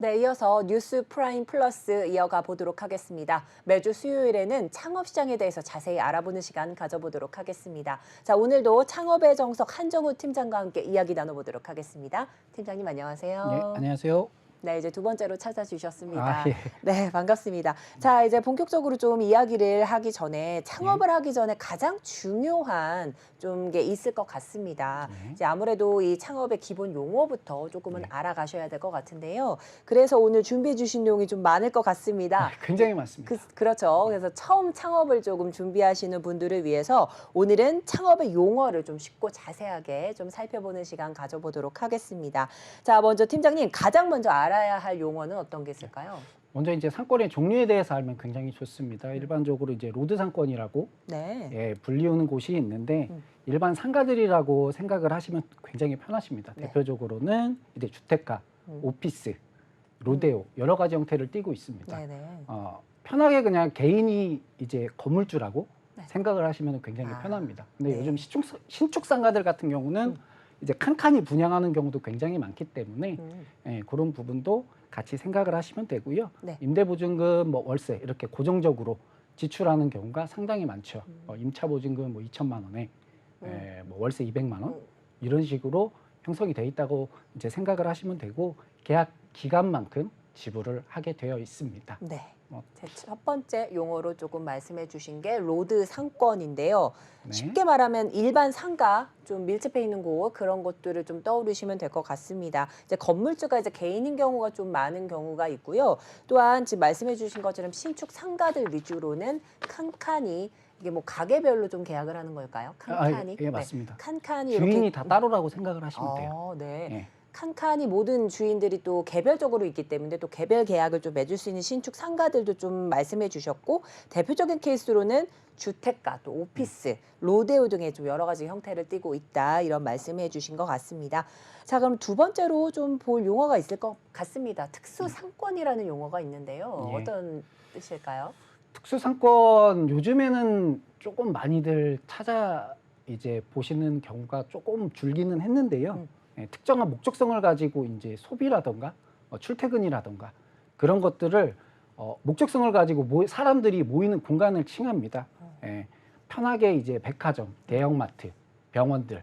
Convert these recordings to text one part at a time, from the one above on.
네, 이어서 뉴스 프라임 플러스 이어가 보도록 하겠습니다. 매주 수요일에는 창업시장에 대해서 자세히 알아보는 시간 가져보도록 하겠습니다. 자, 오늘도 창업의 정석 한정우 팀장과 함께 이야기 나눠보도록 하겠습니다. 팀장님 네, 안녕하세요. 안녕하세요. 네, 이제 두 번째로 찾아주셨습니다. 예. 네, 반갑습니다. 자, 이제 본격적으로 좀 이야기를 하기 전에 창업을 하기 전에 가장 중요한 좀 게 있을 것 같습니다. 네. 이제 아무래도 이 창업의 기본 용어부터 조금은 네. 알아가셔야 될 것 같은데요. 그래서 오늘 준비해 주신 내용이 좀 많을 것 같습니다. 굉장히 많습니다. 그렇죠. 그래서 처음 창업을 조금 준비하시는 분들을 위해서 오늘은 창업의 용어를 좀 쉽고 자세하게 좀 살펴보는 시간 가져보도록 하겠습니다. 자, 먼저 팀장님 가장 먼저 알아야 할 용어는 어떤 게 있을까요? 먼저 이제 상권의 종류에 대해서 알면 굉장히 좋습니다. 일반적으로 이제 로드 상권이라고 네. 불리우는 곳이 있는데 일반 상가들이라고 생각을 하시면 굉장히 편하십니다. 네. 대표적으로는 이제 주택가, 오피스, 로데오 여러 가지 형태를 띠고 있습니다. 네네. 편하게 그냥 개인이 이제 건물주라고 네. 생각을 하시면 굉장히 편합니다. 근데 네. 요즘 신축 상가들 같은 경우는 이제 칸칸이 분양하는 경우도 굉장히 많기 때문에 그런 부분도 같이 생각을 하시면 되고요. 네. 임대보증금, 뭐 월세 이렇게 고정적으로 지출하는 경우가 상당히 많죠. 임차보증금 뭐 2천만 원에 뭐 월세 200만 원 이런 식으로 형성이 돼 있다고 이제 생각을 하시면 되고 계약 기간만큼 지불을 하게 되어 있습니다. 네. 뭐, 제 첫 번째 용어로 조금 말씀해 주신 게 로드 상권인데요. 네. 쉽게 말하면 일반 상가 좀 밀집해 있는 곳 그런 것들을 좀 떠올리시면 될 것 같습니다. 이제 건물주가 이제 개인인 경우가 좀 많은 경우가 있고요. 또한 지금 말씀해 주신 것처럼 신축 상가들 위주로는 칸칸이 이게 뭐 가게별로 좀 계약을 하는 걸까요? 칸칸이? 예, 맞습니다. 네. 칸칸이 주인이 이렇게 다 따로라고 생각을 하시면 돼요. 네. 예. 칸칸이 모든 주인들이 또 개별적으로 있기 때문에 또 개별 계약을 좀 맺을 수 있는 신축 상가들도 좀 말씀해 주셨고 대표적인 케이스로는 주택가 또 오피스, 로데오 등의 좀 여러 가지 형태를 띠고 있다 이런 말씀해 주신 것 같습니다. 자, 그럼 두 번째로 좀 볼 용어가 있을 것 같습니다. 특수 상권이라는 용어가 있는데요. 예. 어떤 뜻일까요? 특수상권 요즘에는 조금 많이들 찾아 이제 보시는 경우가 조금 줄기는 했는데요. 특정한 목적성을 가지고 이제 소비라던가 출퇴근이라던가 그런 것들을 목적성을 가지고 사람들이 모이는 공간을 칭합니다. 편하게 이제 백화점, 대형마트, 병원들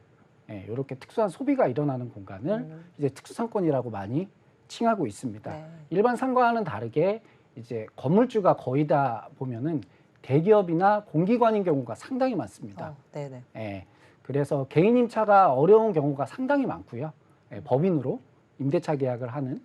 이렇게 특수한 소비가 일어나는 공간을 이제 특수상권이라고 많이 칭하고 있습니다. 네. 일반 상가와는 다르게 이제 건물주가 거의 다 보면은 대기업이나 공기관인 경우가 상당히 많습니다. 네네. 그래서 개인 임차가 어려운 경우가 상당히 많고요. 법인으로 임대차 계약을 하는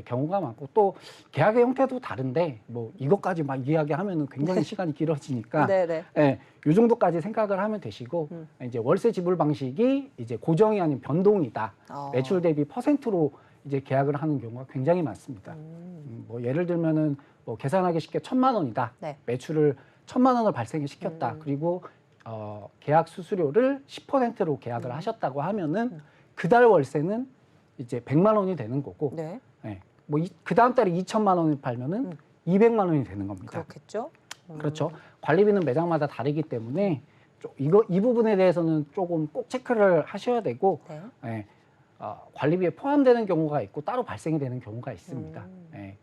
경우가 많고 또 계약의 형태도 다른데 뭐 이것까지 막 이야기하면은 굉장히 시간이 길어지니까 네네. 이 정도까지 생각을 하면 되시고 이제 월세 지불 방식이 이제 고정이 아닌 변동이다. 매출 대비 퍼센트로 이제 계약을 하는 경우가 굉장히 많습니다. 뭐 예를 들면은 뭐 계산하기 쉽게 1,000만 원이다. 네. 매출을 1,000만 원을 발생을 시켰다. 그리고 계약 수수료를 10%로 계약을 하셨다고 하면은 그달 월세는 이제 100만 원이 되는 거고, 네. 뭐 그 다음 달에 2천만 원을 팔면은 200만 원이 되는 겁니다. 그렇겠죠. 그렇죠. 관리비는 매장마다 다르기 때문에 이 부분에 대해서는 조금 꼭 체크를 하셔야 되고, 네. 관리비에 포함되는 경우가 있고 따로 발생이 되는 경우가 있습니다.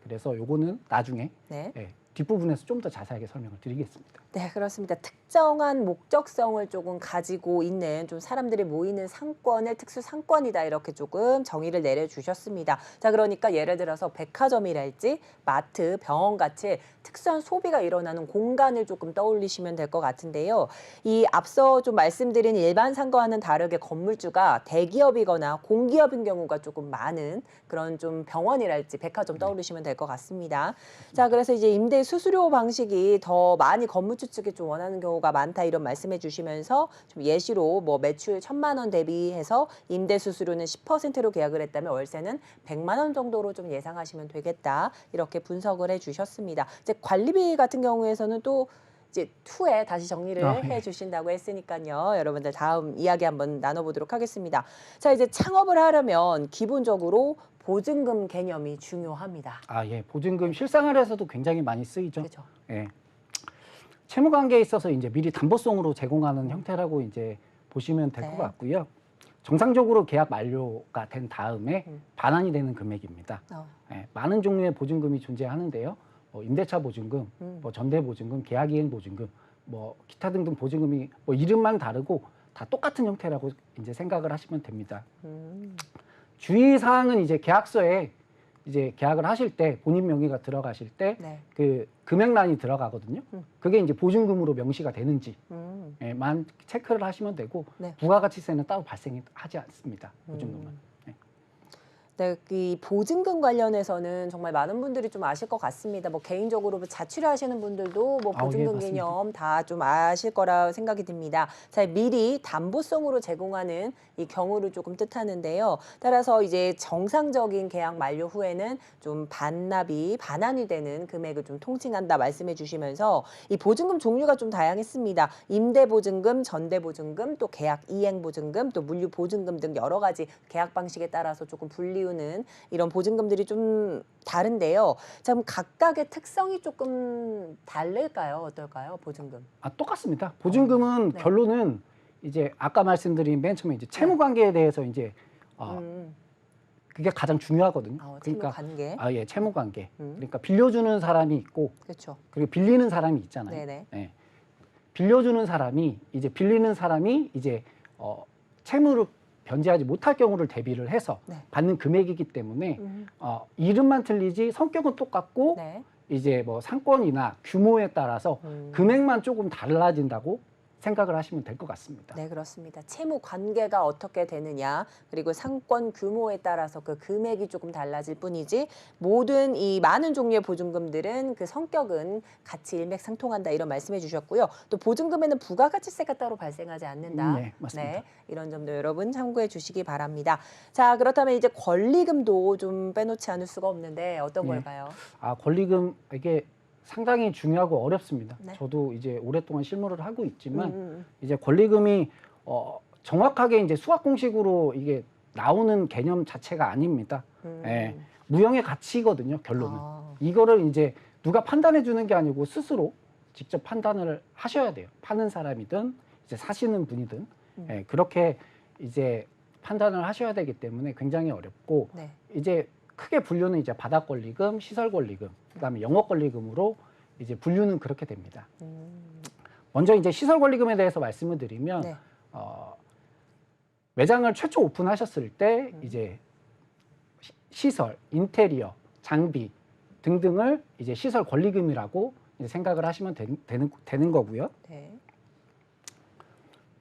그래서 요거는 나중에 네. 뒷부분에서 좀 더 자세하게 설명을 드리겠습니다. 네, 그렇습니다. 특정한 목적성을 조금 가지고 있는 좀 사람들이 모이는 상권을 특수 상권이다 이렇게 조금 정의를 내려주셨습니다. 자, 그러니까 예를 들어서 백화점이랄지 마트, 병원 같이 특수한 소비가 일어나는 공간을 조금 떠올리시면 될 것 같은데요. 이 앞서 좀 말씀드린 일반 상가와는 다르게 건물주가 대기업이거나 공기업인 경우가 조금 많은 그런 좀 병원이랄지 백화점 떠올리시면 될 것 같습니다. 자, 그래서 이제 임대 수수료 방식이 더 많이 건물주 측이 좀 원하는 경우가 많다 이런 말씀해 주시면서 좀 예시로 뭐 매출 1,000만 원 대비해서 임대 수수료는 10%로 계약을 했다면 월세는 100만 원 정도로 좀 예상하시면 되겠다 이렇게 분석을 해 주셨습니다. 이제 관리비 같은 경우에서는 또 이제 후에 다시 정리를 해 주신다고 했으니까요. 여러분들 다음 이야기 한번 나눠보도록 하겠습니다. 자, 이제 창업을 하려면 기본적으로 보증금 개념이 중요합니다. 예. 보증금 실생활에서도 굉장히 많이 쓰이죠. 그렇죠. 채무 관계에 있어서 이제 미리 담보성으로 제공하는 형태라고 이제 보시면 될 것 같고요. 정상적으로 계약 만료가 된 다음에 반환이 되는 금액입니다. 예, 많은 종류의 보증금이 존재하는데요. 임대차 보증금, 뭐 전대 보증금, 계약이행 보증금, 뭐 기타 등등 보증금이 뭐 이름만 다르고 다 똑같은 형태라고 이제 생각을 하시면 됩니다. 주의 사항은 이제 계약서에 이제 계약을 하실 때 본인 명의가 들어가실 때 그 금액란이 들어가거든요. 그게 이제 보증금으로 명시가 되는지 만 체크를 하시면 되고 부가가치세는 따로 발생하지 않습니다. 보증금은. 네, 이 보증금 관련해서는 정말 많은 분들이 좀 아실 것 같습니다. 뭐 개인적으로 뭐 자취를 하시는 분들도 뭐 보증금 예, 개념 다 좀 아실 거라 생각이 듭니다. 자, 미리 담보성으로 제공하는 이 경우를 조금 뜻하는데요. 따라서 이제 정상적인 계약 만료 후에는 좀 반납이 반환이 되는 금액을 좀 통칭한다 말씀해 주시면서 이 보증금 종류가 좀 다양했습니다. 임대 보증금, 전대 보증금, 또 계약 이행 보증금, 또 물류 보증금 등 여러 가지 계약 방식에 따라서 조금 불리우는 이런 보증금들이 좀 다른데요. 자, 그럼 각각의 특성이 조금 다를까요? 어떨까요? 보증금. 똑같습니다. 보증금은 결론은 이제 아까 말씀드린 맨 처음에 이제 채무 관계에 대해서 이제 그게 가장 중요하거든요. 채무 관계. 예, 채무 관계. 그러니까 빌려주는 사람이 있고, 그렇죠. 그리고 빌리는 사람이 있잖아요. 네네. 예. 빌려주는 사람이 이제 빌리는 사람이 이제 채무를 변제하지 못할 경우를 대비를 해서 받는 금액이기 때문에 이름만 틀리지 성격은 똑같고 이제 뭐 상권이나 규모에 따라서 금액만 조금 달라진다고 생각을 하시면 될 것 같습니다. 네, 그렇습니다. 채무 관계가 어떻게 되느냐, 그리고 상권 규모에 따라서 그 금액이 조금 달라질 뿐이지 모든 이 많은 종류의 보증금들은 그 성격은 같이 일맥상통한다 이런 말씀해 주셨고요. 또 보증금에는 부가가치세가 따로 발생하지 않는다. 네, 맞습니다. 네, 이런 점도 여러분 참고해 주시기 바랍니다. 자, 그렇다면 이제 권리금도 좀 빼놓지 않을 수가 없는데 어떤 걸까요? 권리금 이게 상당히 중요하고 어렵습니다. 저도 이제 오랫동안 실무를 하고 있지만 이제 권리금이 정확하게 이제 수학 공식으로 이게 나오는 개념 자체가 아닙니다. 예, 무형의 가치거든요. 결론은 이거를 이제 누가 판단해 주는 게 아니고 스스로 직접 판단을 하셔야 돼요. 파는 사람이든 이제 사시는 분이든 예, 그렇게 이제 판단을 하셔야 되기 때문에 굉장히 어렵고 이제 크게 분류는 이제 바닥 권리금, 시설 권리금, 그다음에 영업 권리금으로 이제 분류는 그렇게 됩니다. 먼저 이제 시설 권리금에 대해서 말씀을 드리면 매장을 최초 오픈하셨을 때 이제 시설, 인테리어, 장비 등등을 이제 시설 권리금이라고 이제 생각을 하시면 되는 거고요.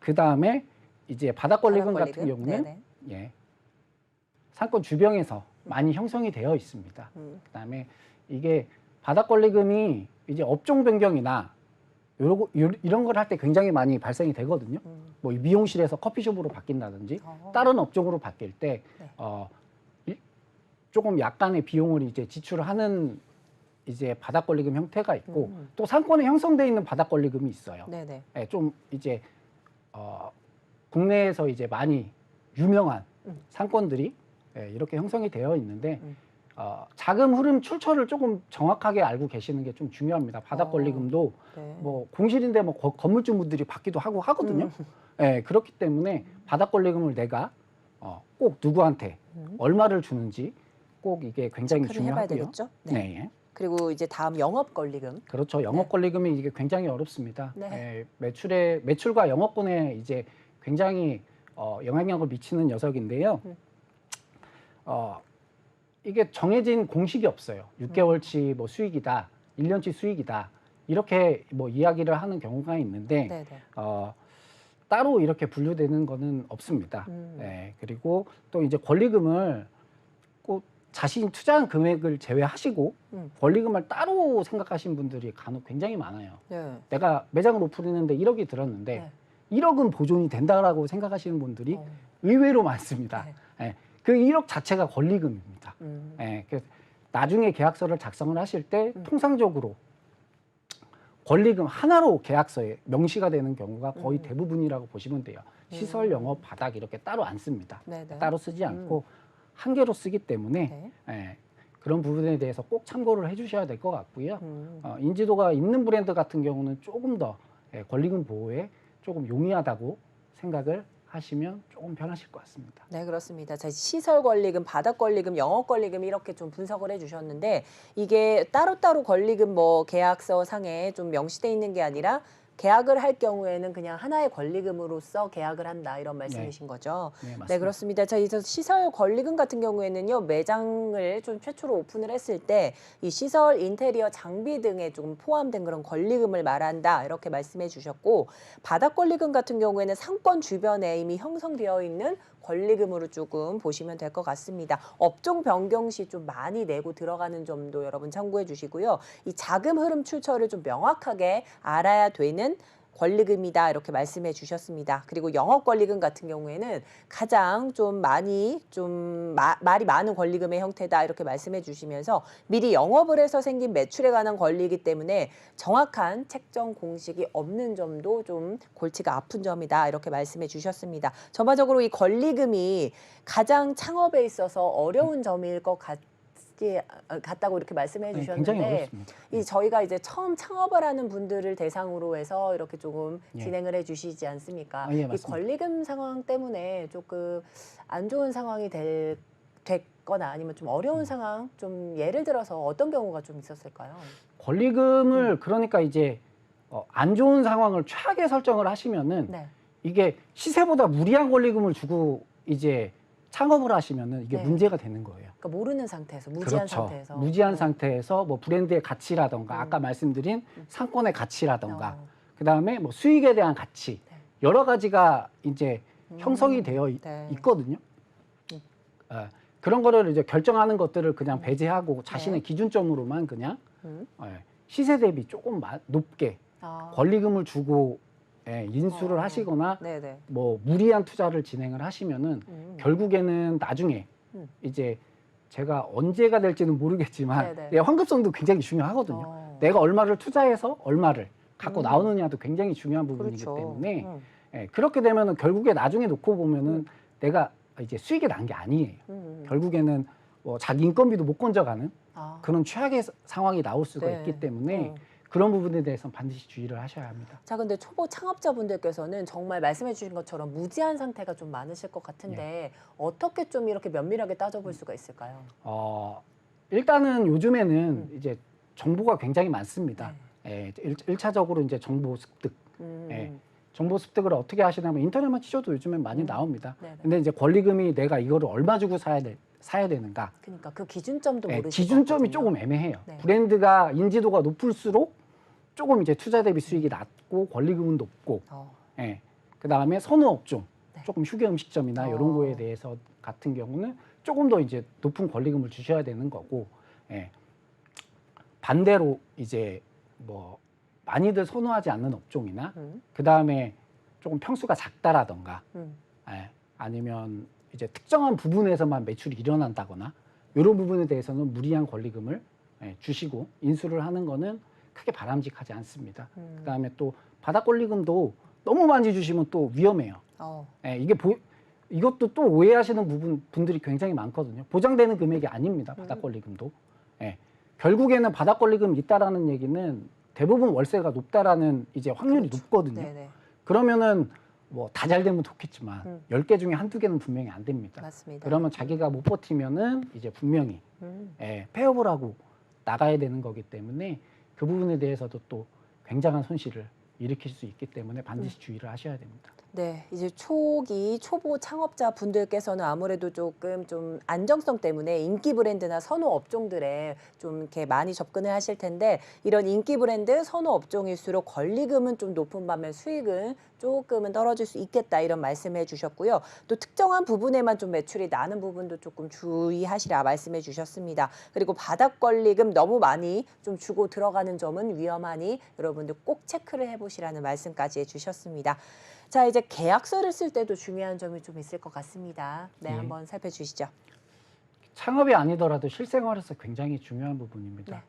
그 다음에 이제 바닥 권리금 같은 경우는 상권 주변에서 많이 형성이 되어 있습니다. 그다음에 이게 바닥 권리금이 이제 업종 변경이나 이런 걸 할 때 굉장히 많이 발생이 되거든요. 뭐 미용실에서 커피숍으로 바뀐다든지 다른 업종으로 바뀔 때 조금 약간의 비용을 이제 지출하는 이제 바닥 권리금 형태가 있고 또 상권에 형성돼 있는 바닥 권리금이 있어요. 예, 좀 이제 국내에서 이제 많이 유명한 상권들이 이렇게 형성이 되어 있는데 자금 흐름 출처를 조금 정확하게 알고 계시는 게 좀 중요합니다. 바닥 권리금도 뭐 공실인데 뭐 건물주분들이 받기도 하고 하거든요. 예, 그렇기 때문에 바닥 권리금을 내가 꼭 누구한테 얼마를 주는지 꼭 이게 굉장히 중요하고요. 되겠죠? 그리고 이제 다음 영업 권리금. 그렇죠. 영업 권리금이 이게 굉장히 어렵습니다. 예, 매출과 영업분에 이제 굉장히 영향력을 미치는 녀석인데요. 이게 정해진 공식이 없어요. 6개월치 뭐 수익이다, 1년치 수익이다 이렇게 뭐 이야기를 하는 경우가 있는데 따로 이렇게 분류되는 거는 없습니다. 그리고 또 이제 권리금을 꼭 자신이 투자한 금액을 제외하시고 권리금을 따로 생각하시는 분들이 간혹 굉장히 많아요. 내가 매장을 오픈했는데 1억이 들었는데 1억은 보존이 된다라고 생각하시는 분들이 의외로 많습니다. 그 1억 자체가 권리금입니다. 그래서 나중에 계약서를 작성을 하실 때 통상적으로 권리금 하나로 계약서에 명시가 되는 경우가 거의 대부분이라고 보시면 돼요. 시설, 영업, 바닥 이렇게 따로 안 씁니다. 따로 쓰지 않고 한 개로 쓰기 때문에 그런 부분에 대해서 꼭 참고를 해주셔야 될 것 같고요. 인지도가 있는 브랜드 같은 경우는 조금 더 권리금 보호에 조금 용이하다고 생각을 하시면 조금 편하실 것 같습니다. 네, 그렇습니다. 자, 시설 권리금, 바닥 권리금, 영업 권리금 이렇게 좀 분석을 해주셨는데 이게 따로따로 권리금 뭐 계약서 상에 좀 명시돼 있는 게 아니라 계약을 할 경우에는 그냥 하나의 권리금으로서 계약을 한다 이런 말씀이신 거죠. 네, 맞습니다. 네, 그렇습니다. 자, 이제 시설 권리금 같은 경우에는요, 매장을 좀 최초로 오픈을 했을 때 이 시설, 인테리어, 장비 등에 좀 포함된 그런 권리금을 말한다 이렇게 말씀해 주셨고, 바닥 권리금 같은 경우에는 상권 주변에 이미 형성되어 있는 권리금으로 조금 보시면 될 것 같습니다. 업종 변경 시 좀 많이 내고 들어가는 점도 여러분 참고해 주시고요. 이 자금 흐름 출처를 좀 명확하게 알아야 되는 권리금이다 이렇게 말씀해 주셨습니다. 그리고 영업 권리금 같은 경우에는 가장 좀 많이 좀 말이 많은 권리금의 형태다 이렇게 말씀해 주시면서 미리 영업을 해서 생긴 매출에 관한 권리이기 때문에 정확한 책정 공식이 없는 점도 좀 골치가 아픈 점이다 이렇게 말씀해 주셨습니다. 전반적으로 이 권리금이 가장 창업에 있어서 어려운 점일 것 같다고 이렇게 말씀해 네, 주셨는데 굉장히 어렵습니다. 이 저희가 이제 처음 창업을 하는 분들을 대상으로 해서 이렇게 조금 예. 진행을 해 주시지 않습니까? 예, 이 맞습니다. 권리금 상황 때문에 조금 안 좋은 상황이 됐거나 아니면 좀 어려운 상황, 좀 예를 들어서 어떤 경우가 좀 있었을까요? 권리금을 그러니까 이제 안 좋은 상황을 최악의 설정을 하시면은 네. 이게 시세보다 무리한 권리금을 주고 이제 창업을 하시면은 이게 네. 문제가 되는 거예요. 그러니까 모르는 상태에서, 무지한 그렇죠. 상태에서. 무지한 네. 상태에서 뭐 브랜드의 가치라던가 아까 말씀드린 상권의 가치라던가 어. 그다음에 뭐 수익에 대한 가치 네. 여러 가지가 이제 형성이 되어 네. 있거든요. 그런 거를 이제 결정하는 것들을 그냥 배제하고 자신의 네. 기준점으로만 그냥 음. 시세 대비 조금 높게 아. 권리금을 주고 인수를 하시거나 네네. 뭐 무리한 투자를 진행을 하시면은 결국에는 나중에 이제 제가 언제가 될지는 모르겠지만 네네. 환급성도 굉장히 중요하거든요. 내가 얼마를 투자해서 얼마를 갖고 나오느냐도 굉장히 중요한 부분이기 그렇죠. 때문에 그렇게 되면은 결국에 나중에 놓고 보면은 내가 이제 수익이 난 게 아니에요. 결국에는 뭐 자기 인건비도 못 건져가는 아. 그런 최악의 상황이 나올 수가 네. 있기 때문에 그런 부분에 대해서는 반드시 주의를 하셔야 합니다. 자, 근데 초보 창업자분들께서는 정말 말씀해 주신 것처럼 무지한 상태가 좀 많으실 것 같은데 어떻게 좀 이렇게 면밀하게 따져볼 수가 있을까요? 일단은 요즘에는 이제 정보가 굉장히 많습니다. 일차적으로 이제 정보 습득. 정보 습득을 어떻게 하시냐면 인터넷만 치셔도 요즘엔 많이 나옵니다. 네네. 근데 이제 권리금이 내가 이거를 얼마 주고 사야 되는가? 그러니까 그 기준점도 모르시고 기준점이 조금 애매해요. 네. 브랜드가 인지도가 높을수록 조금 이제 투자 대비 수익이 낮고 권리금은 높고, 그 다음에 선호 업종, 네. 조금 휴게 음식점이나 이런 거에 대해서 같은 경우는 조금 더 이제 높은 권리금을 주셔야 되는 거고, 반대로 이제 뭐 많이들 선호하지 않는 업종이나 그 다음에 조금 평수가 작다라던가, 아니면 이제 특정한 부분에서만 매출이 일어난다거나 이런 부분에 대해서는 무리한 권리금을 주시고 인수를 하는 거는 크게 바람직하지 않습니다. 그다음에 또 바닥 권리금도 너무 많이 주시면 또 위험해요. 이게 이것도 또 오해하시는 분들이 굉장히 많거든요. 보장되는 금액이 아닙니다. 바닥 권리금도. 결국에는 바닥 권리금 있다라는 얘기는 대부분 월세가 높다라는 이제 확률이 높거든요. 네네. 그러면은 뭐 다 잘 되면 좋겠지만 10개 중에 한두 개는 분명히 안 됩니다. 맞습니다. 그러면 자기가 못 버티면은 이제 분명히 폐업을 하고 나가야 되는 거기 때문에 그 부분에 대해서도 또 굉장한 손실을 일으킬 수 있기 때문에 반드시 주의를 하셔야 됩니다. 네, 이제 초보 창업자 분들께서는 아무래도 조금 좀 안정성 때문에 인기 브랜드나 선호 업종들에 좀 이렇게 많이 접근을 하실 텐데 이런 인기 브랜드, 선호 업종일수록 권리금은 좀 높은 반면 수익은 조금은 떨어질 수 있겠다 이런 말씀해 주셨고요. 또 특정한 부분에만 좀 매출이 나는 부분도 조금 주의하시라 말씀해 주셨습니다. 그리고 바닥 권리금 너무 많이 좀 주고 들어가는 점은 위험하니 여러분들 꼭 체크를 해보시라는 말씀까지 해주셨습니다. 자, 이제 계약서를 쓸 때도 중요한 점이 좀 있을 것 같습니다. 네, 한번 살펴주시죠. 창업이 아니더라도 실생활에서 굉장히 중요한 부분입니다.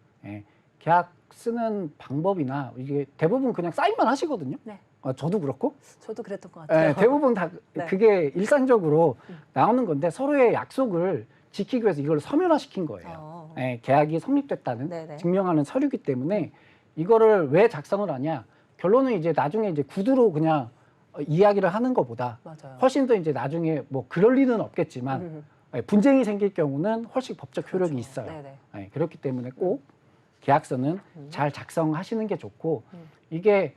계약 쓰는 방법이나 이게 대부분 그냥 사인만 하시거든요. 네. 저도 그렇고. 저도 그랬던 것 같아요. 대부분 다 네. 그게 일상적으로 나오는 건데 서로의 약속을 지키기 위해서 이걸 서면화시킨 거예요. 계약이 성립됐다는 네네. 증명하는 서류이기 때문에 이거를 왜 작성을 하냐? 결론은 이제 나중에 이제 구두로 그냥 이야기를 하는 것보다 맞아요. 훨씬 더 이제 나중에 뭐 그럴 리는 없겠지만 분쟁이 생길 경우는 훨씬 법적 효력이 그렇죠. 있어요. 네네. 그렇기 때문에 꼭 계약서는 잘 작성하시는 게 좋고 이게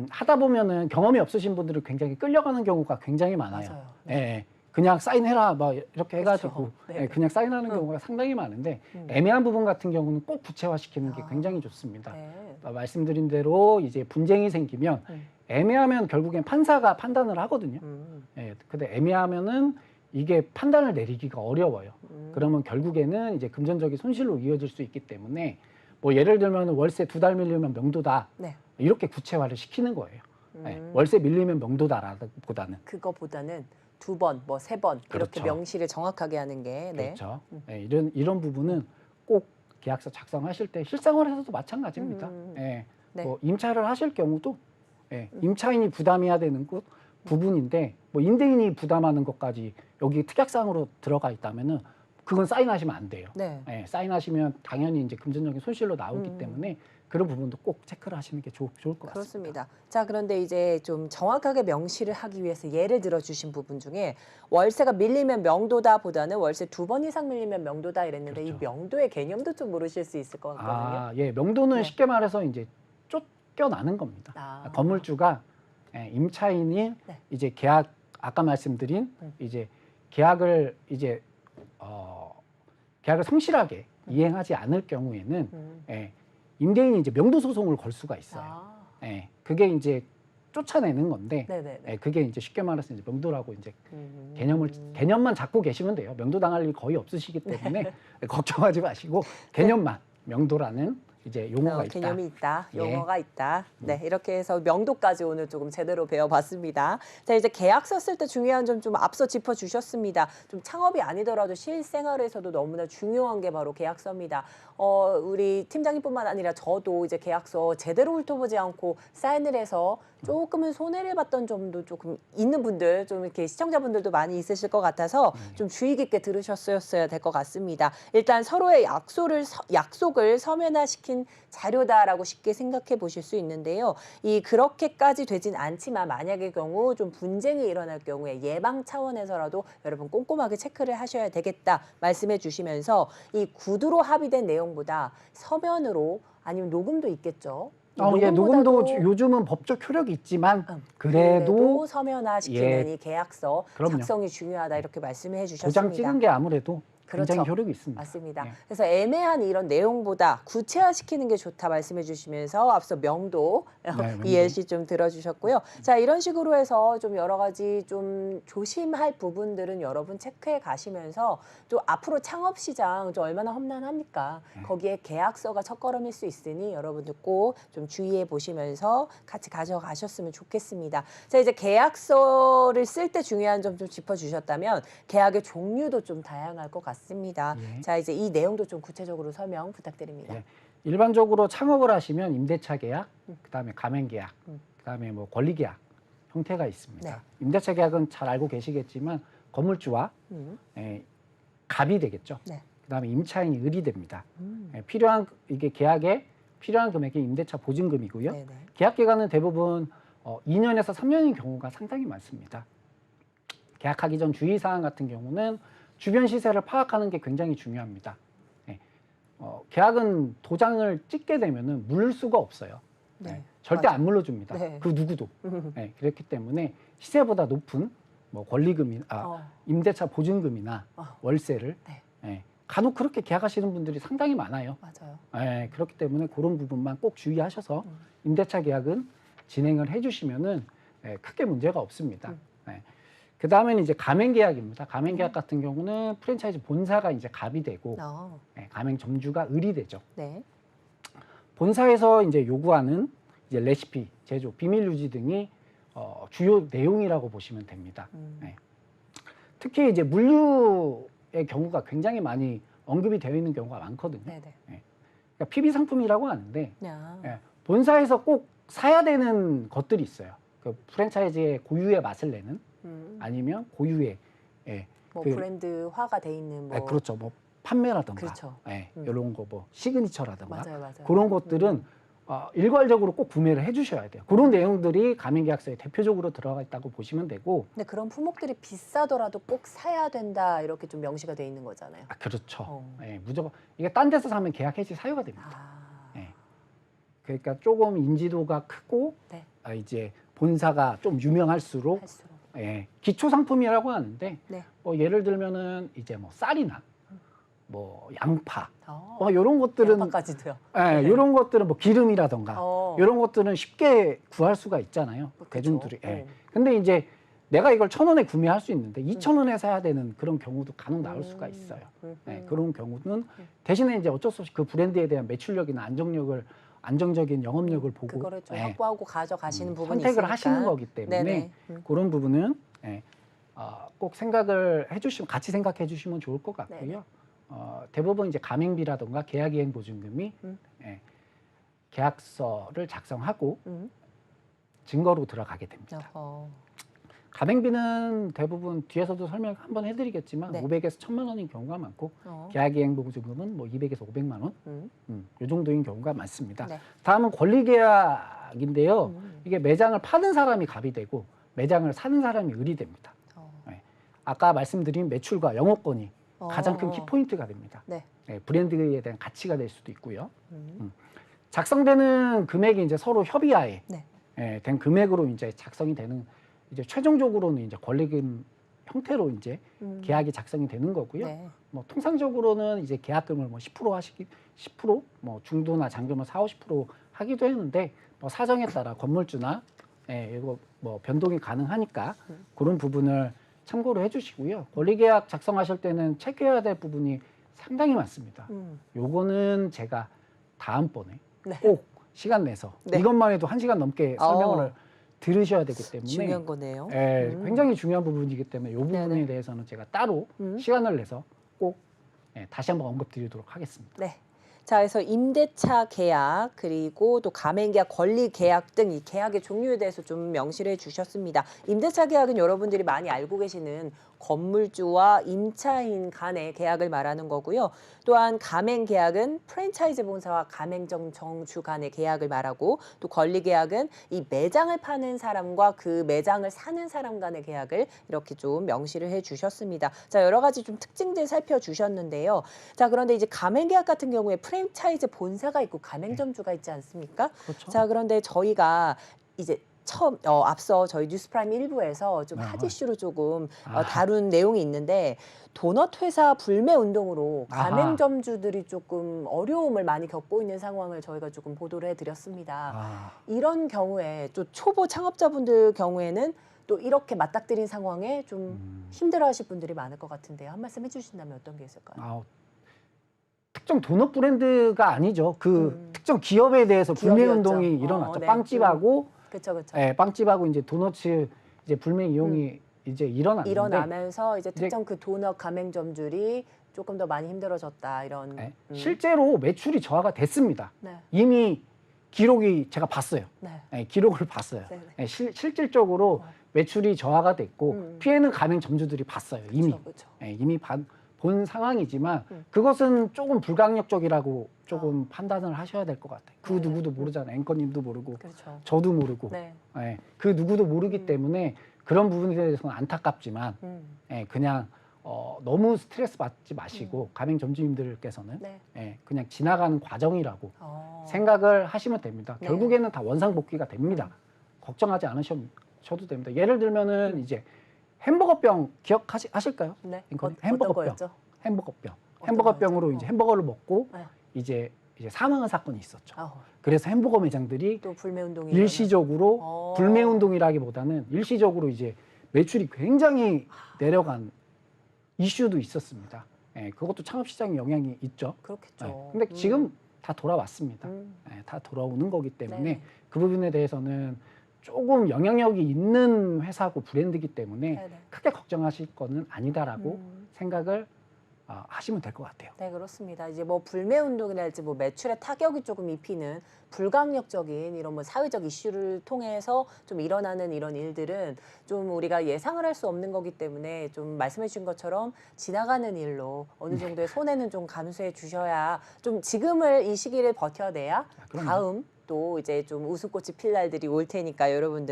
하다 보면은 경험이 없으신 분들은 굉장히 끌려가는 경우가 굉장히 많아요. 맞아요. 예, 그냥 사인해라 막 이렇게 해가지고 그렇죠. 네. 그냥 사인하는 경우가 상당히 많은데 애매한 부분 같은 경우는 꼭 구체화시키는 게 아. 굉장히 좋습니다. 네. 말씀드린 대로 이제 분쟁이 생기면 애매하면 결국엔 판사가 판단을 하거든요. 근데 애매하면은 이게 판단을 내리기가 어려워요. 그러면 결국에는 이제 금전적인 손실로 이어질 수 있기 때문에 뭐 예를 들면 월세 2달 밀리면 명도다. 네. 이렇게 구체화를 시키는 거예요. 월세 밀리면 명도다라기보다는. 그거보다는 2번, 뭐 3번 이렇게 그렇죠. 명시를 정확하게 하는 게 네. 그렇죠. 이런 부분은 꼭 계약서 작성하실 때 실생활에서도 마찬가지입니다. 네. 뭐 임차를 하실 경우도 임차인이 부담해야 되는 부분인데 뭐 임대인이 부담하는 것까지 여기 특약사항으로 들어가 있다면은 그건 사인하시면 안 돼요. 네. 사인하시면 당연히 이제 금전적인 손실로 나오기 때문에 그런 부분도 꼭 체크를 하시는 게 좋을 것 같습니다. 그렇습니다. 자, 그런데 이제 좀 정확하게 명시를 하기 위해서 예를 들어 주신 부분 중에 월세가 밀리면 명도다 보다는 월세 2번 이상 밀리면 명도다 이랬는데 그렇죠. 이 명도의 개념도 좀 모르실 수 있을 것 같거든요. 명도는 네. 쉽게 말해서 이제 쫓겨나는 겁니다. 건물주가 임차인이 네. 이제 계약 아까 말씀드린 이제 계약을 이제 계약을 성실하게 이행하지 않을 경우에는 임대인이 이제 명도 소송을 걸 수가 있어요. 그게 이제 쫓아내는 건데, 네네네. 그게 이제 쉽게 말해서 이제 명도라고 이제 개념만 잡고 계시면 돼요. 명도 당할 일이 거의 없으시기 때문에 걱정하지 마시고 개념만 명도라는 이제 용어가 있다. 개념이 있다. 예. 용어가 있다. 네, 이렇게 해서 명도까지 오늘 조금 제대로 배워봤습니다. 자, 이제 계약서 쓸 때 중요한 점 좀 앞서 짚어주셨습니다. 좀 창업이 아니더라도 실생활에서도 너무나 중요한 게 바로 계약서입니다. 우리 팀장님뿐만 아니라 저도 이제 계약서 제대로 훑어보지 않고 사인을 해서 조금은 손해를 봤던 점도 조금 있는 분들, 좀 이렇게 시청자분들도 많이 있으실 것 같아서 좀 주의 깊게 들으셨어야 될 것 같습니다. 일단 서로의 약속을 서면화시킨 자료다라고 쉽게 생각해 보실 수 있는데요. 그렇게까지 되진 않지만 만약의 경우 좀 분쟁이 일어날 경우에 예방 차원에서라도 여러분 꼼꼼하게 체크를 하셔야 되겠다 말씀해 주시면서 이 구두로 합의된 내용보다 서면으로 아니면 녹음도 있겠죠. 녹음도 요즘은 법적 효력이 있지만 그래도 서면화시키는 이 계약서 그럼요. 작성이 중요하다 이렇게 말씀해 주셨습니다. 도장 찍은 게 아무래도 굉장히 그렇죠. 효력이 있습니다. 맞습니다. 네. 그래서 애매한 이런 내용보다 구체화시키는 게 좋다 말씀해 주시면서 앞서 명도 명도. 이 예시 좀 들어주셨고요. 자, 이런 식으로 해서 좀 여러 가지 좀 조심할 부분들은 여러분 체크해 가시면서 또 앞으로 창업 시장 좀 얼마나 험난합니까? 거기에 계약서가 첫걸음일 수 있으니 여러분들 꼭 좀 주의해 보시면서 같이 가져가셨으면 좋겠습니다. 자, 이제 계약서를 쓸 때 중요한 점 좀 짚어주셨다면 계약의 종류도 좀 다양할 것 같습니다. 예. 자, 이제 이 내용도 좀 구체적으로 설명 부탁드립니다. 예. 일반적으로 창업을 하시면 임대차 계약, 그다음에 가맹 계약, 그다음에 뭐 권리 계약 형태가 있습니다. 네. 임대차 계약은 잘 알고 계시겠지만 건물주와 갑이 되겠죠. 네. 그다음에 임차인이 을이 됩니다. 필요한 이게 계약에 필요한 금액이 임대차 보증금이고요. 네네. 계약 기간은 대부분 2년에서 3년인 경우가 상당히 많습니다. 계약하기 전 주의사항 같은 경우는 주변 시세를 파악하는 게 굉장히 중요합니다. 계약은 도장을 찍게 되면은 물을 수가 없어요. 네. 절대 맞아요. 안 물러줍니다. 네. 그 누구도. 그렇기 때문에 시세보다 높은 뭐 권리금이 임대차 보증금이나 월세를 간혹 그렇게 계약하시는 분들이 상당히 많아요. 맞아요. 그렇기 때문에 그런 부분만 꼭 주의하셔서 임대차 계약은 진행을 해주시면은 크게 문제가 없습니다. 그 다음에는 이제 가맹 계약입니다. 가맹 계약 같은 경우는 프랜차이즈 본사가 이제 갑이 되고 가맹 점주가 을이 되죠. 네. 본사에서 이제 요구하는 이제 레시피, 제조, 비밀 유지 등이 주요 내용이라고 보시면 됩니다. 특히 이제 물류의 경우가 굉장히 많이 언급이 되어 있는 경우가 많거든요. 그러니까 PB 상품이라고 하는데 본사에서 꼭 사야 되는 것들이 있어요. 그 프랜차이즈의 고유의 맛을 내는 아니면 고유의 뭐 브랜드화가 돼 있는 뭐 그렇죠. 뭐 판매라든가 그렇죠. 이런 거 뭐 시그니처라든가 맞아요. 그런 것들은 일괄적으로 꼭 구매를 해주셔야 돼요. 그런 내용들이 가맹계약서에 대표적으로 들어가 있다고 보시면 되고. 근데 그런 품목들이 비싸더라도 꼭 사야 된다 이렇게 좀 명시가 돼 있는 거잖아요. 그렇죠. 무조건 이게 딴 데서 사면 계약 해지 사유가 됩니다. 아, 예. 그러니까 조금 인지도가 크고 네. 이제 본사가 좀 유명할수록 할수록. 기초 상품이라고 하는데 네. 뭐 예를 들면은 이제 뭐 쌀이나 뭐 양파 어, 이런 것들은 양파까지도요. 이런 것들은 뭐 기름이라던가 어. 이런 것들은 쉽게 구할 수가 있잖아요. 그쵸. 대중들이. 근데 이제 내가 이걸 1,000원에 구매할 수 있는데 2,000원에 사야 되는 그런 경우도 간혹 나올 수가 있어요. 그런 경우는 대신에 이제 어쩔 수 없이 그 브랜드에 대한 매출력이나 안정적인 영업력을 보고 그거를 좀 확보하고 가져가시는 부분이 선택을 있으니까. 하시는 거기 때문에 네네. 그런 부분은 꼭 생각을 해주시면 같이 생각해 주시면 좋을 것 같고요. 네네. 대부분 이제 가맹비라든가 계약이행 보증금이 계약서를 작성하고 증거로 들어가게 됩니다. 어허. 가맹비는 대부분 뒤에서도 설명 한번 해드리겠지만 네. 500에서 1,000만 원인 경우가 많고 어. 계약이행 보증금은 뭐 200에서 500만 원, 이 정도인 경우가 많습니다. 네. 다음은 권리계약인데요. 이게 매장을 파는 사람이 갑이 되고 매장을 사는 사람이 을이 됩니다. 아까 말씀드린 매출과 영업권이 가장 큰 키포인트가 됩니다. 네. 브랜드에 대한 가치가 될 수도 있고요. 작성되는 금액이 이제 서로 협의하에 네. 된 금액으로 이제 작성이 되는 이제 최종적으로는 이제 권리금 형태로 이제 계약이 작성이 되는 거고요. 네. 뭐 통상적으로는 이제 계약금을 뭐 10% 하시기 10%, 뭐 중도나 잔금을 40~50% 하기도 했는데 뭐 사정에 따라 건물주나 이거 뭐 변동이 가능하니까 그런 부분을 참고를 해주시고요. 권리계약 작성하실 때는 체크해야 될 부분이 상당히 많습니다. 요거는 제가 다음번에 네. 꼭 시간 내서 네. 이것만 해도 1시간 넘게 설명을 들으셔야 되기 때문에 중요한 거네요. 굉장히 중요한 부분이기 때문에 이 부분에 네네. 대해서는 제가 따로 시간을 내서 꼭 다시 한번 언급드리도록 하겠습니다. 네. 자, 그래서 임대차 계약 그리고 또 가맹계약, 권리계약 등 이 계약의 종류에 대해서 좀 명시를 해주셨습니다. 임대차 계약은 여러분들이 많이 알고 계시는 건물주와 임차인 간의 계약을 말하는 거고요. 또한 가맹계약은 프랜차이즈 본사와 가맹점 정주 간의 계약을 말하고 또 권리계약은 이 매장을 파는 사람과 그 매장을 사는 사람 간의 계약을 이렇게 좀 명시를 해주셨습니다. 자, 여러 가지 좀 특징들 살펴주셨는데요. 자, 그런데 이제 가맹계약 같은 경우에 프랜차이즈 본사가 있고 가맹점주가 있지 않습니까? 그렇죠. 자, 그런데 저희가 이제 앞서 저희 뉴스프라임 1부에서 좀 핫 이슈로 조금 다룬 내용이 있는데 도넛 회사 불매 운동으로 가맹점주들이 조금 어려움을 많이 겪고 있는 상황을 저희가 조금 보도를 해드렸습니다. 이런 경우에 또 초보 창업자분들 경우에는 또 이렇게 맞닥뜨린 상황에 좀 힘들어하실 분들이 많을 것 같은데요. 한 말씀 해주신다면 어떤 게 있을까요? 특정 도넛 브랜드가 아니죠. 그 특정 기업에 대해서 불매 운동이 일어났죠. 네. 빵집하고 그렇죠. 빵집하고 이제 도넛츠 이제 불매 이용이 이제 일어나면서 이제 특정 그 도넛 가맹점주들이 조금 더 많이 힘들어졌다 이런. 실제로 매출이 저하가 됐습니다. 네. 이미 기록이 제가 봤어요. 네. 기록을 봤어요. 실질적으로 매출이 저하가 됐고 피해는 가맹점주들이 봤어요. 이미. 그쵸. 이미 본 상황이지만 그것은 조금 불강력적이라고 조금 판단을 하셔야 될 것 같아요. 그 누구도 모르잖아요. 앵커님도 모르고 그렇죠. 저도 모르고 그 누구도 모르기 때문에 그런 부분에 대해서는 안타깝지만 그냥 너무 스트레스 받지 마시고 가맹점주님들께서는 그냥 지나가는 과정이라고 생각을 하시면 됩니다. 결국에는 다 원상복귀가 됩니다. 걱정하지 않으셔도 됩니다. 예를 들면은 이제 햄버거병 기억하실까요? 네. 햄버거병. 햄버거병으로 이제 햄버거를 먹고 이제 사망한 사건이 있었죠. 그래서 햄버거 매장들이 또 불매 운동이 일시적으로 불매 운동이라기보다는 일시적으로 이제 매출이 굉장히 내려간 이슈도 있었습니다. 그것도 창업 시장에 영향이 있죠. 그렇겠죠. 근데 지금 다 돌아왔습니다. 다 돌아오는 거기 때문에 그 부분에 대해서는 조금 영향력이 있는 회사고 브랜드이기 때문에 크게 걱정하실 거는 아니다라고 생각을 하시면 될 것 같아요. 네, 그렇습니다. 이제 뭐 불매 운동이랄지 뭐 매출에 타격이 조금 입히는 불강력적인 이런 뭐 사회적 이슈를 통해서 좀 일어나는 이런 일들은 좀 우리가 예상을 할 수 없는 거기 때문에 좀 말씀해 주신 것처럼 지나가는 일로 어느 정도의 손해는 좀 감수해 주셔야 좀 지금을 이 시기를 버텨내야 다음 또 이제 좀 웃음꽃이 필 날들이 올 테니까 여러분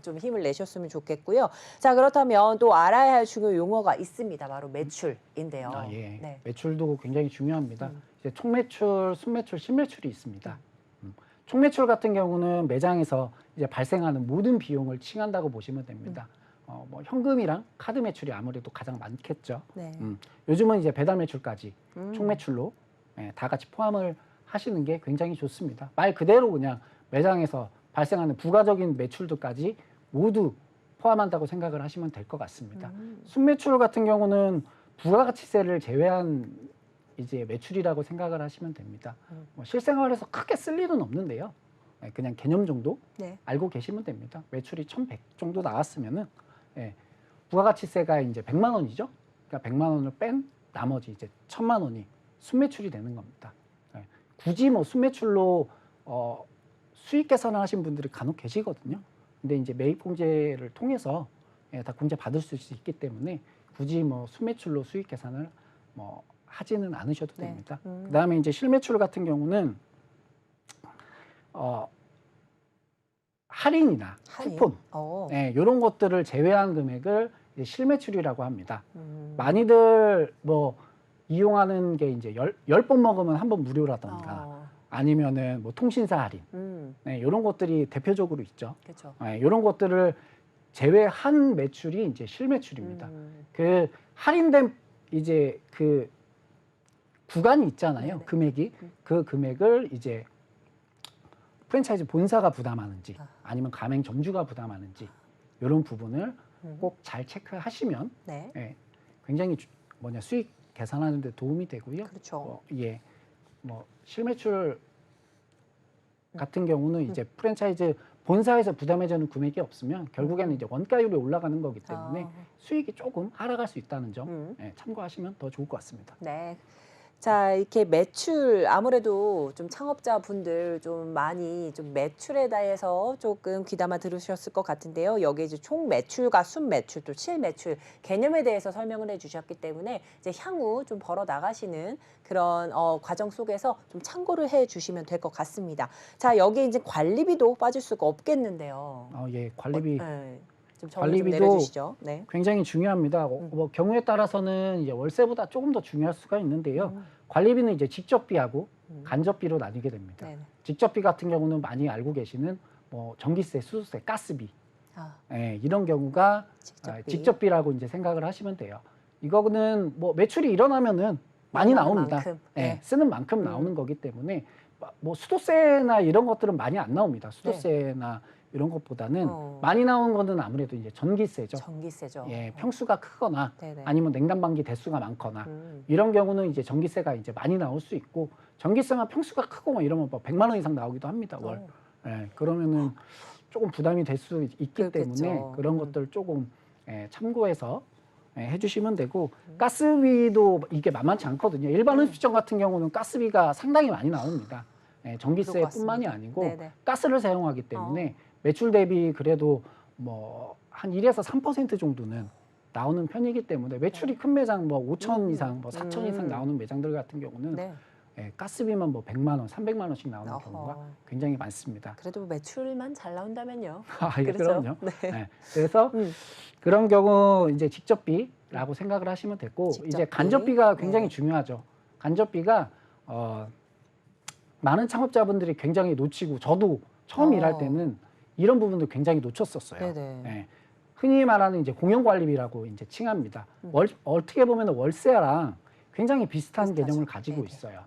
좀 힘을 내셨으면 좋겠고요. 자, 그렇다면 또 알아야 할 중요 용어가 있습니다. 바로 매출인데요. 아, 예. 네. 매출도 굉장히 중요합니다. 이제 총매출, 순매출, 실매출이 있습니다. 총매출 같은 경우는 매장에서 이제 발생하는 모든 비용을 칭한다고 보시면 됩니다. 뭐 현금이랑 카드 매출이 아무래도 가장 많겠죠. 네. 요즘은 이제 배달 매출까지 총매출로 다 같이 포함을 하시는 게 굉장히 좋습니다. 말 그대로 그냥 매장에서 발생하는 부가적인 매출들까지 모두 포함한다고 생각을 하시면 될 것 같습니다. 순매출 같은 경우는 부가가치세를 제외한 이제 매출이라고 생각을 하시면 됩니다. 뭐 실생활에서 크게 쓸 일은 없는데요. 그냥 개념 정도 네. 알고 계시면 됩니다. 매출이 1,100 정도 나왔으면은 부가가치세가 이제 100만 원이죠. 그러니까 100만 원을 뺀 나머지 이제 1,000만 원이 순매출이 되는 겁니다. 굳이 뭐 순매출로 수익 계산을 하신 분들이 간혹 계시거든요. 근데 이제 매입공제를 통해서 다 공제 받을 수 있기 때문에 굳이 뭐 순매출로 수익 계산을 뭐 하지는 않으셔도 네. 됩니다. 그다음에 이제 실매출 같은 경우는 할인이나 할인? 쿠폰 이런 것들을 제외한 금액을 이제 실매출이라고 합니다. 많이들 뭐 이용하는 게 이제 10번 먹으면 한 번 무료라던가 아니면은 뭐 통신사 할인 이런 것들이 대표적으로 있죠. 그렇죠. 이런 것들을 제외한 매출이 이제 실매출입니다. 그 할인된 이제 그 구간이 있잖아요. 네네. 금액이 그 금액을 이제 프랜차이즈 본사가 부담하는지 아니면 가맹 점주가 부담하는지 이런 부분을 꼭 잘 체크하시면 네. 굉장히 수익 계산하는 데 도움이 되고요. 그렇죠. 뭐 실매출 같은 경우는 이제 프랜차이즈 본사에서 부담해주는 금액이 없으면 결국에는 이제 원가율이 올라가는 거기 때문에 수익이 조금 하락할 수 있다는 점 참고하시면 더 좋을 것 같습니다. 네. 자, 이렇게 매출 아무래도 좀 창업자분들 좀 많이 좀 매출에 대해서 조금 귀담아 들으셨을 것 같은데요. 여기 이제 총 매출과 순 매출 또 실매출 개념에 대해서 설명을 해주셨기 때문에 이제 향후 좀 벌어 나가시는 그런 과정 속에서 좀 참고를 해주시면 될 것 같습니다. 자, 여기 이제 관리비도 빠질 수가 없겠는데요. 예, 관리비. 네. 좀 정리 좀 관리비도 내려주시죠. 네. 굉장히 중요합니다. 뭐 경우에 따라서는 이제 월세보다 조금 더 중요할 수가 있는데요. 관리비는 이제 직접비하고 간접비로 나뉘게 됩니다. 네네. 직접비 같은 경우는 많이 알고 계시는 뭐 전기세, 수도세, 가스비 이런 경우가 직접비라고 이제 생각을 하시면 돼요. 이거는 뭐 매출이 일어나면은 많이 나옵니다. 쓰는 만큼 나오는 거기 때문에 뭐 수도세나 이런 것들은 많이 안 나옵니다. 수도세나 이런 것보다는 많이 나오는 거는 아무래도 이제 전기세죠. 전기세죠. 평수가 크거나 네네. 아니면 냉난방기 대수가 많거나 이런 경우는 이제 전기세가 이제 많이 나올 수 있고 전기세만 평수가 크고 뭐 이러면 뭐 100만 원 이상 나오기도 합니다. 월. 그러면은 조금 부담이 될 수 있기 그렇겠죠. 때문에 그런 것들 조금 참고해서 해주시면 되고 가스비도 이게 만만치 않거든요. 일반 음식점 같은 경우는 가스비가 상당히 많이 나옵니다. 전기세뿐만이 아니고 네네. 가스를 사용하기 때문에 매출 대비 그래도 뭐 한 1에서 3% 정도는 나오는 편이기 때문에 매출이 큰 매장 뭐 5천 이상, 뭐 4천 이상 나오는 매장들 같은 경우는 가스비만 뭐 100만 원, 300만 원씩 나오는 경우가 굉장히 많습니다. 그래도 매출만 잘 나온다면요. 예, 그렇죠? 그럼요. 그래서 그런 경우 이제 직접비라고 생각을 하시면 되고 직접비. 이제 간접비가 굉장히 중요하죠. 간접비가 많은 창업자분들이 굉장히 놓치고 저도 처음 일할 때는 이런 부분도 굉장히 놓쳤었어요. 흔히 말하는 이제 공용관리비라고 이제 칭합니다. 어떻게 보면 월세랑 굉장히 비슷한 개념을 가지고 있어요.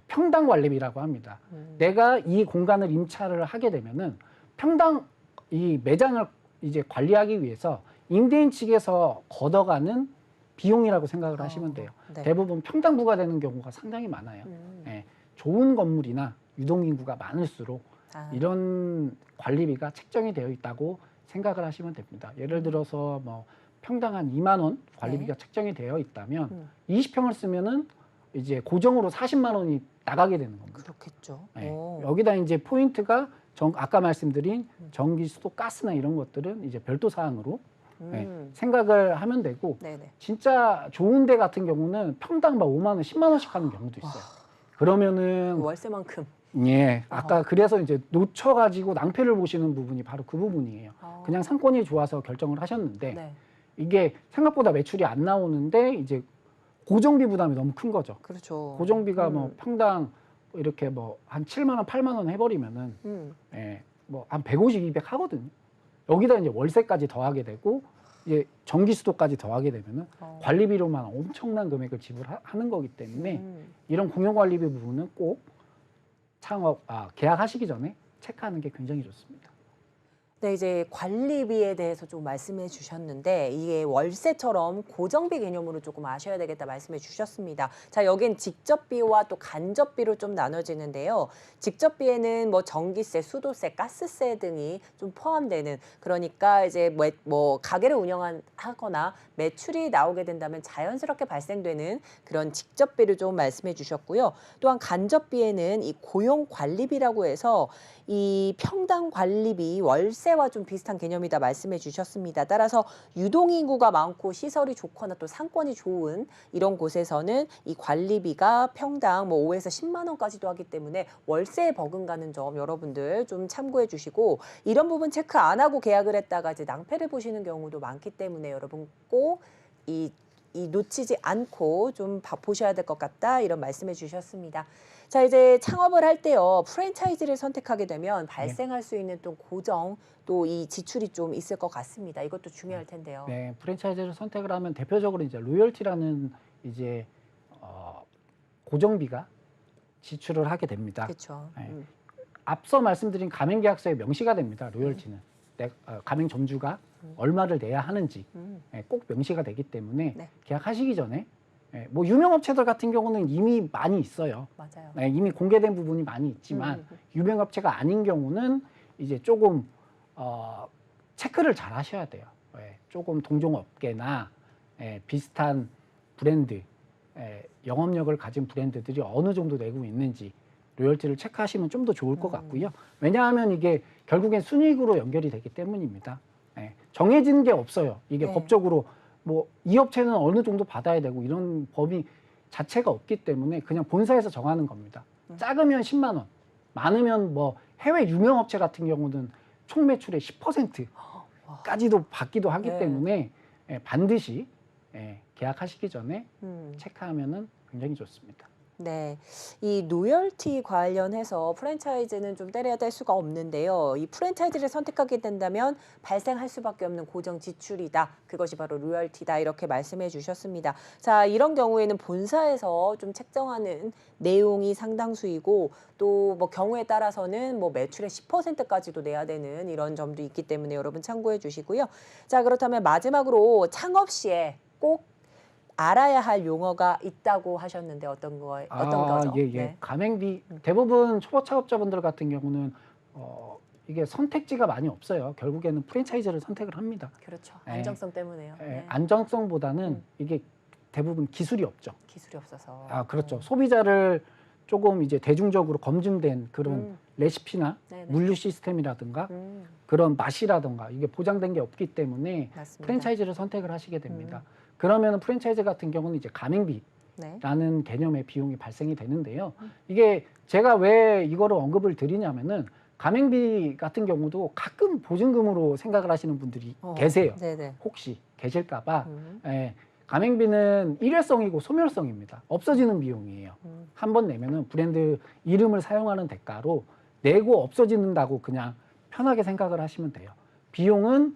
평당 관리비라고 합니다. 내가 이 공간을 임차를 하게 되면은 평당 이 매장을 이제 관리하기 위해서 임대인 측에서 걷어가는 비용이라고 생각을 하시면 돼요. 대부분 평당 부과되는 경우가 상당히 많아요. 좋은 건물이나 유동인구가 많을수록 이런 관리비가 책정이 되어 있다고 생각을 하시면 됩니다. 예를 들어서 뭐 평당 한 2만 원 관리비가 책정이 되어 있다면 20평을 쓰면은 이제 고정으로 40만 원이 나가게 되는 겁니다. 그렇겠죠. 여기다 이제 포인트가 아까 말씀드린 전기, 수도, 가스나 이런 것들은 이제 별도 사항으로 생각을 하면 되고 진짜 좋은 데 같은 경우는 평당 막 5만 원, 10만 원씩 하는 경우도 있어요. 그러면은 월세만큼. 예, 아까 그래서 이제 놓쳐가지고 낭패를 보시는 부분이 바로 그 부분이에요. 그냥 상권이 좋아서 결정을 하셨는데 네. 이게 생각보다 매출이 안 나오는데 이제 고정비 부담이 너무 큰 거죠. 그렇죠. 고정비가 뭐 평당 이렇게 뭐 한 7만 원, 8만 원 해버리면은 예, 뭐 한 150, 200 하거든요. 여기다 이제 월세까지 더하게 되고 이제 전기수도까지 더하게 되면은 관리비로만 엄청난 금액을 지불하는 거기 때문에 이런 공용관리비 부분은 꼭 계약하시기 전에 체크하는 게 굉장히 좋습니다. 네, 이제 관리비에 대해서 좀 말씀해 주셨는데 이게 월세처럼 고정비 개념으로 조금 아셔야 되겠다 말씀해 주셨습니다. 자, 여긴 직접비와 또 간접비로 좀 나눠지는데요. 직접비에는 뭐 전기세, 수도세, 가스세 등이 좀 포함되는, 그러니까 이제 뭐 가게를 운영하거나 매출이 나오게 된다면 자연스럽게 발생되는 그런 직접비를 좀 말씀해 주셨고요. 또한 간접비에는 이 고용 관리비라고 해서 이 평당 관리비, 월세와 좀 비슷한 개념이다 말씀해 주셨습니다. 따라서 유동인구가 많고 시설이 좋거나 또 상권이 좋은 이런 곳에서는 이 관리비가 평당 뭐 5에서 10만 원까지도 하기 때문에 월세에 버금가는 점 여러분들 좀 참고해 주시고, 이런 부분 체크 안 하고 계약을 했다가 이제 낭패를 보시는 경우도 많기 때문에 여러분 꼭 이 놓치지 않고 좀 보셔야 될 것 같다 이런 말씀해 주셨습니다. 자, 이제 창업을 할 때요, 프랜차이즈를 선택하게 되면 발생할 수 있는 또 고정, 또 이 지출이 좀 있을 것 같습니다. 이것도 중요할 텐데요. 네, 프랜차이즈를 선택을 하면 대표적으로 이제 로열티라는 이제 고정비가 지출을 하게 됩니다. 그렇죠. 네. 앞서 말씀드린 가맹계약서에 명시가 됩니다. 로열티는 가맹 점주가 얼마를 내야 하는지 꼭 명시가 되기 때문에 네. 계약하시기 전에 뭐 유명업체들 같은 경우는 이미 많이 있어요. 맞아요. 이미 공개된 부분이 많이 있지만 유명업체가 아닌 경우는 이제 조금 체크를 잘 하셔야 돼요. 조금 동종업계나 비슷한 브랜드, 영업력을 가진 브랜드들이 어느 정도 내고 있는지 로열티를 체크하시면 좀 더 좋을 것 같고요. 왜냐하면 이게 결국엔 순이익으로 연결이 되기 때문입니다. 정해진 게 없어요. 이게 법적으로 뭐 이 업체는 어느 정도 받아야 되고 이런 법이 자체가 없기 때문에 그냥 본사에서 정하는 겁니다. 작으면 10만 원, 많으면 뭐 해외 유명업체 같은 경우는 총 매출의 10%까지도 받기도 하기 때문에 반드시 계약하시기 전에 체크하면은 굉장히 좋습니다. 네, 이 로열티 관련해서 프랜차이즈는 좀 때려야 될 수가 없는데요. 이 프랜차이즈를 선택하게 된다면 발생할 수밖에 없는 고정 지출이다. 그것이 바로 로열티다. 이렇게 말씀해 주셨습니다. 자, 이런 경우에는 본사에서 좀 책정하는 내용이 상당수이고 또 뭐 경우에 따라서는 뭐 매출의 10%까지도 내야 되는 이런 점도 있기 때문에 여러분 참고해 주시고요. 자, 그렇다면 마지막으로 창업 시에 꼭 알아야 할 용어가 있다고 하셨는데 어떤 거죠? 예. 네. 가맹비 대부분 초보 창업자분들 같은 경우는 이게 선택지가 많이 없어요. 결국에는 프랜차이즈를 선택을 합니다. 그렇죠. 안정성 때문에요. 네. 안정성보다는 이게 대부분 기술이 없죠. 기술이 없어서. 그렇죠. 소비자를 조금 이제 대중적으로 검증된 그런 레시피나 네네. 물류 시스템이라든가 그런 맛이라든가 이게 보장된 게 없기 때문에 맞습니다. 프랜차이즈를 선택을 하시게 됩니다. 그러면 프랜차이즈 같은 경우는 이제 가맹비라는 개념의 비용이 발생이 되는데요. 이게 제가 왜 이거를 언급을 드리냐면은 가맹비 같은 경우도 가끔 보증금으로 생각을 하시는 분들이 계세요. 네네. 혹시 계실까봐. 가맹비는 일회성이고 소멸성입니다. 없어지는 비용이에요. 한 번 내면은 브랜드 이름을 사용하는 대가로 내고 없어진다고 그냥 편하게 생각을 하시면 돼요. 비용은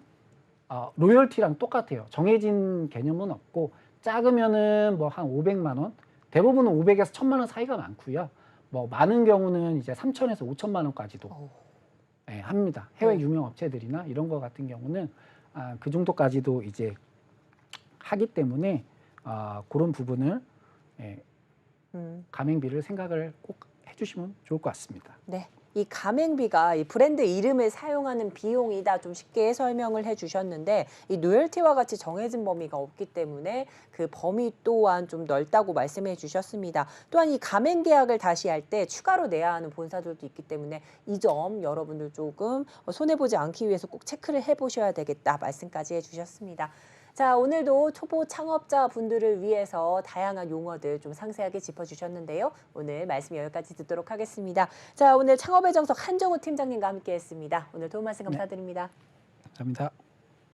로열티랑 똑같아요. 정해진 개념은 없고 작으면은 뭐 한 500만 원, 대부분은 500에서 1000만 원 사이가 많고요. 뭐 많은 경우는 이제 3000에서 5000만 원까지도 합니다. 해외 유명 업체들이나 이런 거 같은 경우는 그 정도까지도 이제 하기 때문에 그런 부분을 가맹비를 생각을 꼭 해주시면 좋을 것 같습니다. 네. 이 가맹비가 이 브랜드 이름을 사용하는 비용이다 좀 쉽게 설명을 해주셨는데 이 로열티와 같이 정해진 범위가 없기 때문에 그 범위 또한 좀 넓다고 말씀해 주셨습니다. 또한 이 가맹 계약을 다시 할 때 추가로 내야 하는 본사들도 있기 때문에 이 점 여러분들 조금 손해보지 않기 위해서 꼭 체크를 해보셔야 되겠다 말씀까지 해주셨습니다. 자, 오늘도 초보 창업자 분들을 위해서 다양한 용어들 좀 상세하게 짚어주셨는데요. 오늘 말씀 여기까지 듣도록 하겠습니다. 자, 오늘 창업의 정석 한정우 팀장님과 함께했습니다. 오늘 도움 말씀 감사드립니다. 감사합니다.